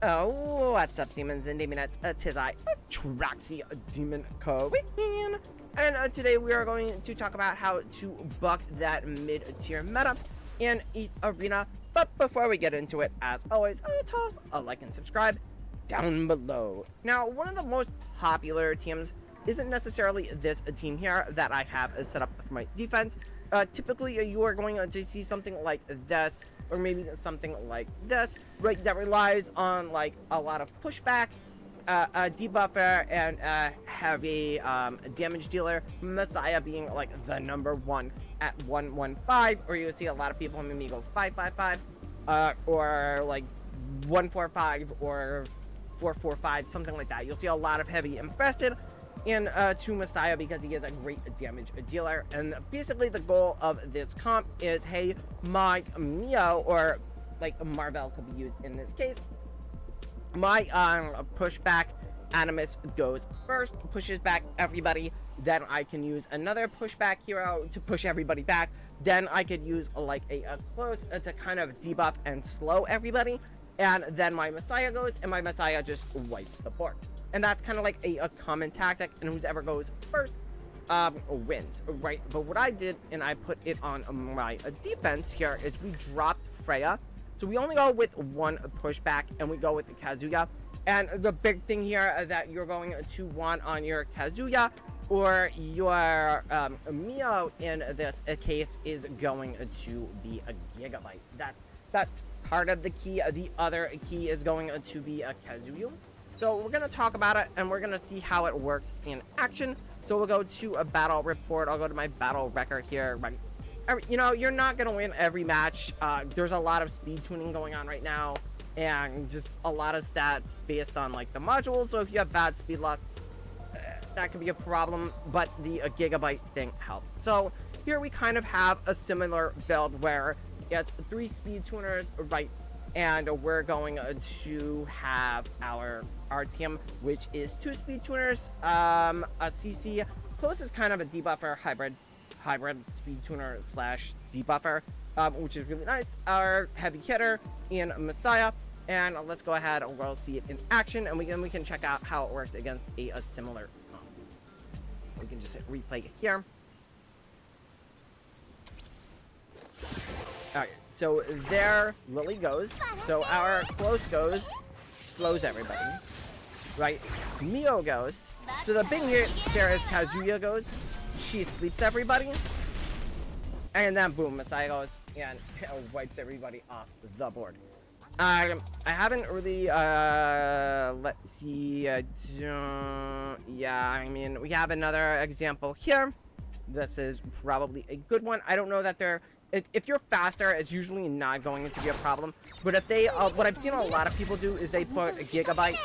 Oh, what's up, demons and demonettes? Tis I, Traxy Demon Queen, and today we are going to talk about how to buck that mid-tier meta in Etheria. But before we get into it, as always, toss a like and subscribe down below. Now, one of the most popular teams isn't necessarily this team here that I have set up for my defense. Typically, you are going to see something like this, or maybe something like this, right, that relies on like a lot of pushback, a debuffer, and a heavy damage dealer. Messiah being like the number one at 115, or you would see a lot of people maybe go 555, or like 145 or 445, something like that. You'll see a lot of heavy infested in to Messiah because he is a great damage dealer. And basically the goal of this comp is, hey, my Mio, or like Marvel could be used in this case, my pushback Animus goes first, pushes back everybody, then I can use another pushback hero to push everybody back, then I could use like a close to kind of debuff and slow everybody, and then my Messiah goes, and my Messiah just wipes the board. And that's kind of like a common tactic, and whoever goes first wins, right? But what I did, and I put it on my defense here, is we dropped Freya. So we only go with one pushback, and we go with the Kazuya. And the big thing here that you're going to want on your Kazuya or your Mio in this case is going to be a Gigabyte. That's part of the key. The other key is going to be a Kazuya. So we're going to talk about it, and we're going to see how it works in action. So we'll go to a battle report. I'll go to my battle record here. Right. You know, you're not going to win every match. There's a lot of speed tuning going on right now, and just a lot of stats based on like the modules. So if you have bad speed luck, that could be a problem, but the Gigabyte thing helps. So here we kind of have a similar build where it's 3 speed tuners, right? And we're going to have our team, which is 2 speed tuners, a CC, close is kind of a debuffer, hybrid speed tuner slash debuffer, which is really nice. Our heavy hitter in Messiah, and let's go ahead and we'll see it in action, and we can check out how it works against a similar comp. We can just hit replay here. Alright, so there Lily goes. So our close goes, slows everybody. Right? Mio goes. So the big hit there is Kazuya goes. She sleeps everybody. And then boom, Messiah goes and wipes everybody off the board. I haven't really, let's see, yeah, I mean, we have another example here. This is probably a good one. I don't know that they're, if you're faster, it's usually not going to be a problem. But if they, what I've seen a lot of people do is they put a Gigabyte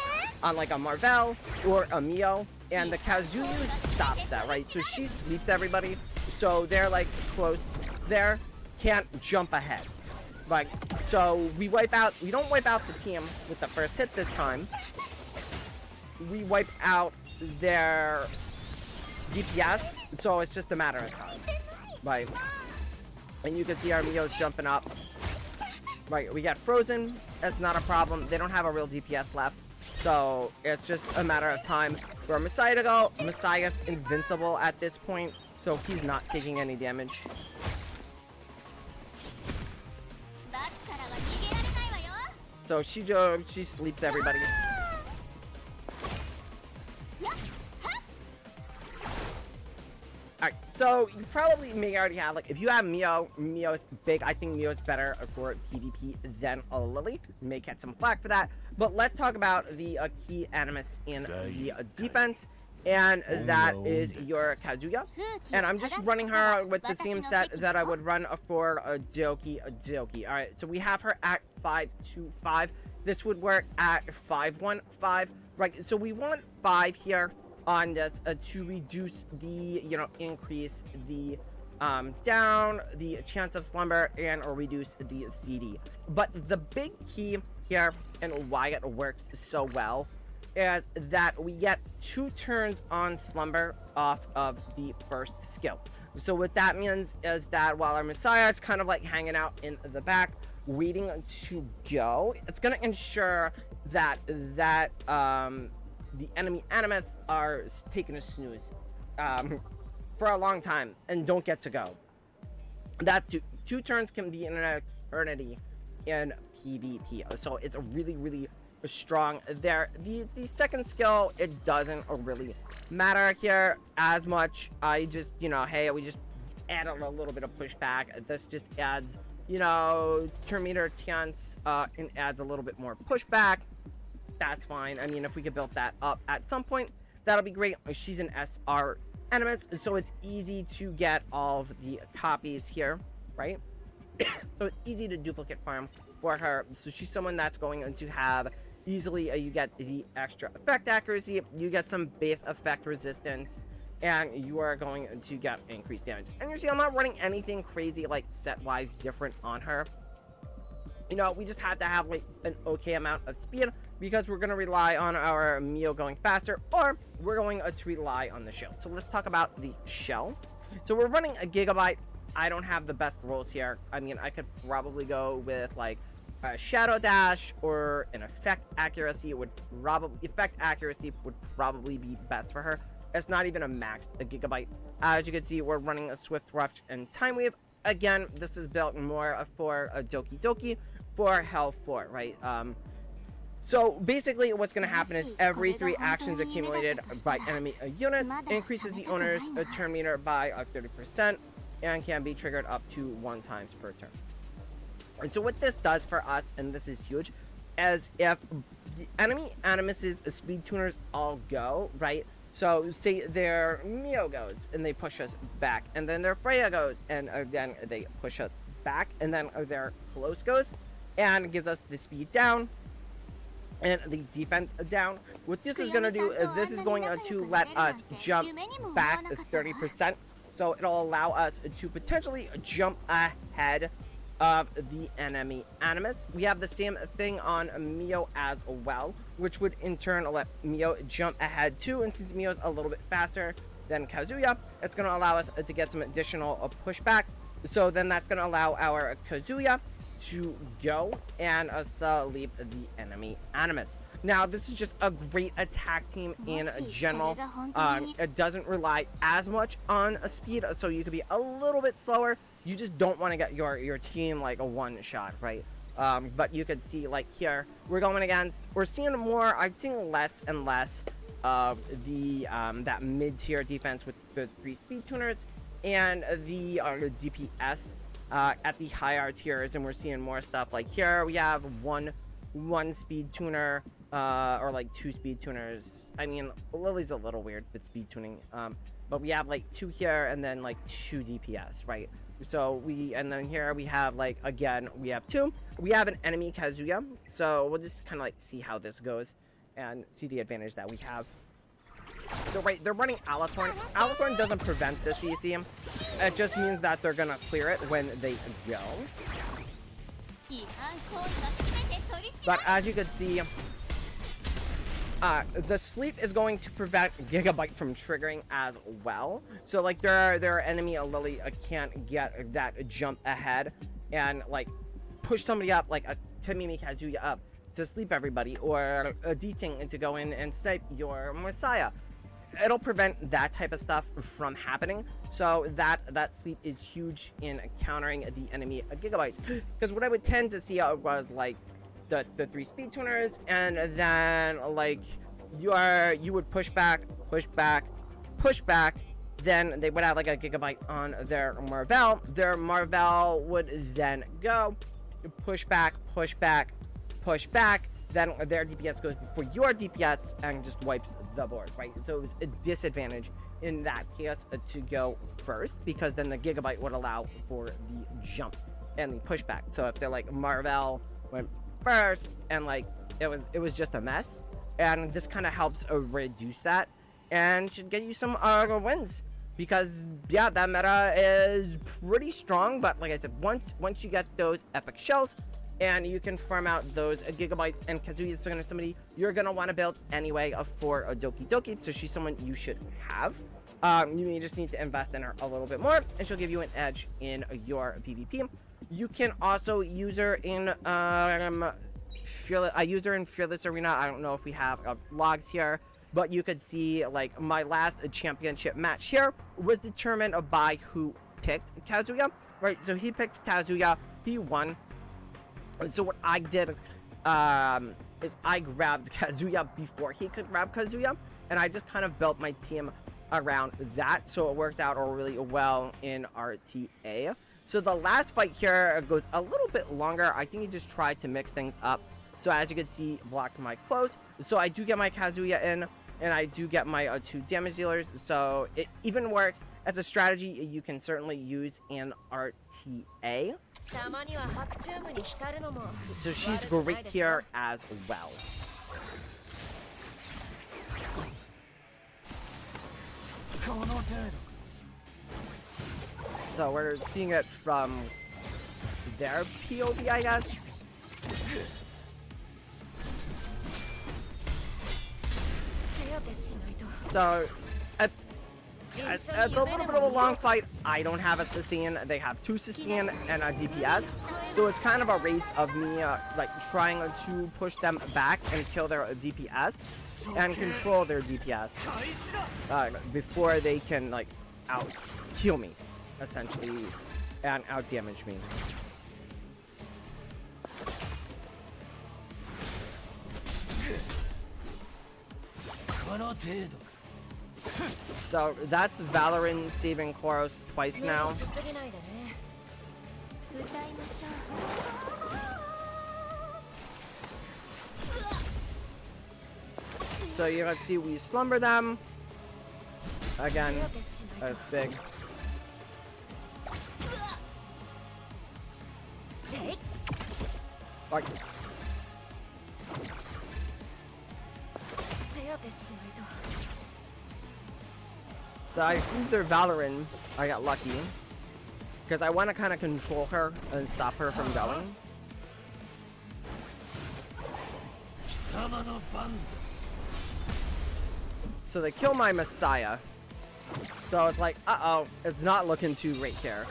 on like a Marvel or a Mio, and the Kazuya stops that, right? So she sleeps everybody, so they're like close there, can't jump ahead. Like, so we don't wipe out the team with the first hit this time. We wipe out their DPS, so it's just a matter of time. Right. And you can see our Mio's jumping up. Right, we got frozen. That's not a problem. They don't have a real DPS left. So it's just a matter of time for Messiah to go. Messiah's invincible at this point, so he's not taking any damage. So she sleeps everybody. Alright, so you probably may already have, like, if you have Mio is big. I think Mio is better for PvP than a Lily. You may catch some flack for that. But let's talk about the key Animus in the defense. And that is your Kazuya. And I'm just running her with the same set that I would run for a Doki. Alright, so we have her at 525. This would work at 515. Right, so we want 5 here on this to reduce the, you know, increase the down, the chance of slumber, and or reduce the CD. But the big key here and why it works so well is that we get 2 turns on slumber off of the first skill. So what that means is that while our Messiah is kind of like hanging out in the back, waiting to go, it's going to ensure that the enemy Animus are taking a snooze for a long time and don't get to go. That two turns can be an eternity in PvP, so it's a really strong there. The second skill, it doesn't really matter here as much. I just, hey, we just add a little bit of pushback. This just adds, turn meter chance, and adds a little bit more pushback. That's fine. I mean, if we could build that up at some point, that'll be great. She's an SR Animus, so it's easy to get all of the copies here, right? So it's easy to duplicate farm for her. So she's someone that's going to have easily, you get the extra effect accuracy, you get some base effect resistance, and you are going to get increased damage. And you see, I'm not running anything crazy like set-wise different on her. We just had to have like an okay amount of speed because we're going to rely on our Mio going faster, or we're going to rely on the shell. So let's talk about the shell. So we're running a Gigabyte. I don't have the best rolls here. I mean, I could probably go with like a Shadow Dash or an effect accuracy. Effect accuracy would probably be best for her. It's not even a maxed Gigabyte. As you can see, we're running a Swift Rush and Time Wave. Again, this is built more for a Doki Doki for Health 4, right? So basically what's going to happen is every 3 actions accumulated by enemy units increases the owner's turn meter by 30% and can be triggered up to 1 time per turn. And so what this does for us, and this is huge, is if the enemy Animus's speed tuners all go, right? So say their Mio goes and they push us back, and then their Freya goes and then they push us back, and then their Close goes and gives us the speed down and the defense down. What this is going to do is this is going to let us jump back 30%. So it'll allow us to potentially jump ahead of the enemy Animus. We have the same thing on Mio as well, which would in turn let Mio jump ahead too. And since Mio's a little bit faster than Kazuya, it's going to allow us to get some additional pushback. So then that's going to allow our Kazuya to go and leave the enemy Animus. Now, this is just a great attack team in general. It doesn't rely as much on a speed, so you could be a little bit slower. You just don't want to get your team like a one shot, right? But you could see like here, we're seeing more, I think less and less of the that mid-tier defense with the 3 speed tuners and the DPS at the higher tiers, and we're seeing more stuff like here we have one speed tuner or like 2 speed tuners. I mean, Lily's a little weird with speed tuning, but we have like 2 here and then like 2 DPS, right? So and then here we have like, again, we have 2. We have an enemy Kazuya, so we'll just kind of like see how this goes and see the advantage that we have. So right, they're running Alicorn. Alicorn doesn't prevent the CC. It just means that they're gonna clear it when they go. But as you can see, the sleep is going to prevent Gigabyte from triggering as well. So like their enemy Lily can't get that jump ahead and like push somebody up, like a Kamimi Kazuya up to sleep everybody, or a D-Ting to go in and snipe your Messiah. It'll prevent that type of stuff from happening. So that sleep is huge in countering the enemy Gigabytes. Because what I would tend to see was like the 3 speed tuners, and then like you would push back, then they would have like a Gigabyte on their Marvel. Their Marvel would then go push back, then their DPS goes before your DPS and just wipes the board, right? So it was a disadvantage in that case to go first, because then the Gigabyte would allow for the jump and the pushback. So if they're like Marvel went first and like it was just a mess, and this kind of helps reduce that and should get you some wins, because yeah, that meta is pretty strong. But like I said, once you get those epic shells and you can farm out those Gigabytes, and Kazuya is somebody you're gonna want to build anyway for a Doki Doki, so she's someone you should have. You just need to invest in her a little bit more, and she'll give you an edge in your PvP. You can also use her in Fearless. I used her in Fearless Arena. I don't know if we have logs here, but you could see like my last championship match here was determined by who picked Kazuya, right? So he picked Kazuya, he won. So what I did is I grabbed Kazuya before he could grab Kazuya, and I just kind of built my team around that, so it works out really well in RTA. So the last fight here goes a little bit longer. I think he just tried to mix things up. So as you can see, blocked my close. So I do get my Kazuya in, and I do get my 2 damage dealers. So it even works as a strategy you can certainly use in RTA. So she's great here as well. So we're seeing it from their POV, I guess. So it's a little bit of a long fight. I don't have a sustain. They have 2 sustain and a DPS. So it's kind of a race of me like trying to push them back and kill their DPS and control their DPS before they can like out heal me, essentially, and out damage me. So that's Valorant saving Koros twice now. So you can see we slumber them. Again, that's big. Like, so I used their Valorant. I got lucky because I want to kind of control her and stop her from going. So they kill my Messiah. So it's like, uh-oh, it's not looking too great here.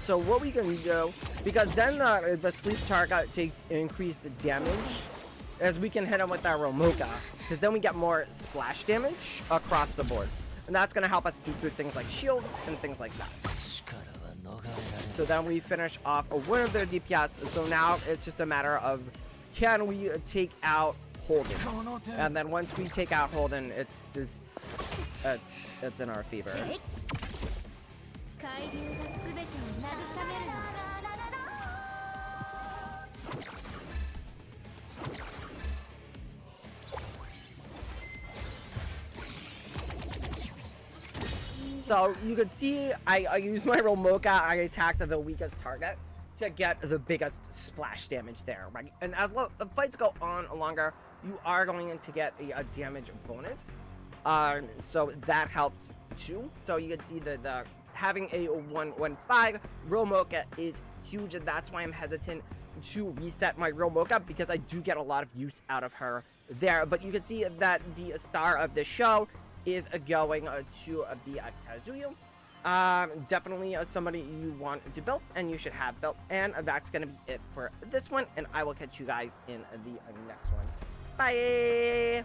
So what we can do, because then the sleep target takes increased damage, is we can hit him with our Romoka, because then we get more splash damage across the board. And that's going to help us eat through things like shields and things like that. So then we finish off one of their DPS, so now it's just a matter of can we take out Holden. And then once we take out Holden, it's just, it's in our favor. So you can see I use my Romoka, I attacked the weakest target to get the biggest splash damage there, right? And as the fights go on longer, you are going to get a damage bonus. So that helps too. So you can see the having a 115 Romoka is huge, and that's why I'm hesitant to reset my Romoka, because I do get a lot of use out of her there. But you can see that the star of the show is going to be a Kazuya. Definitely somebody you want to build and you should have built. And that's going to be it for this one, and I will catch you guys in the next one. Bye!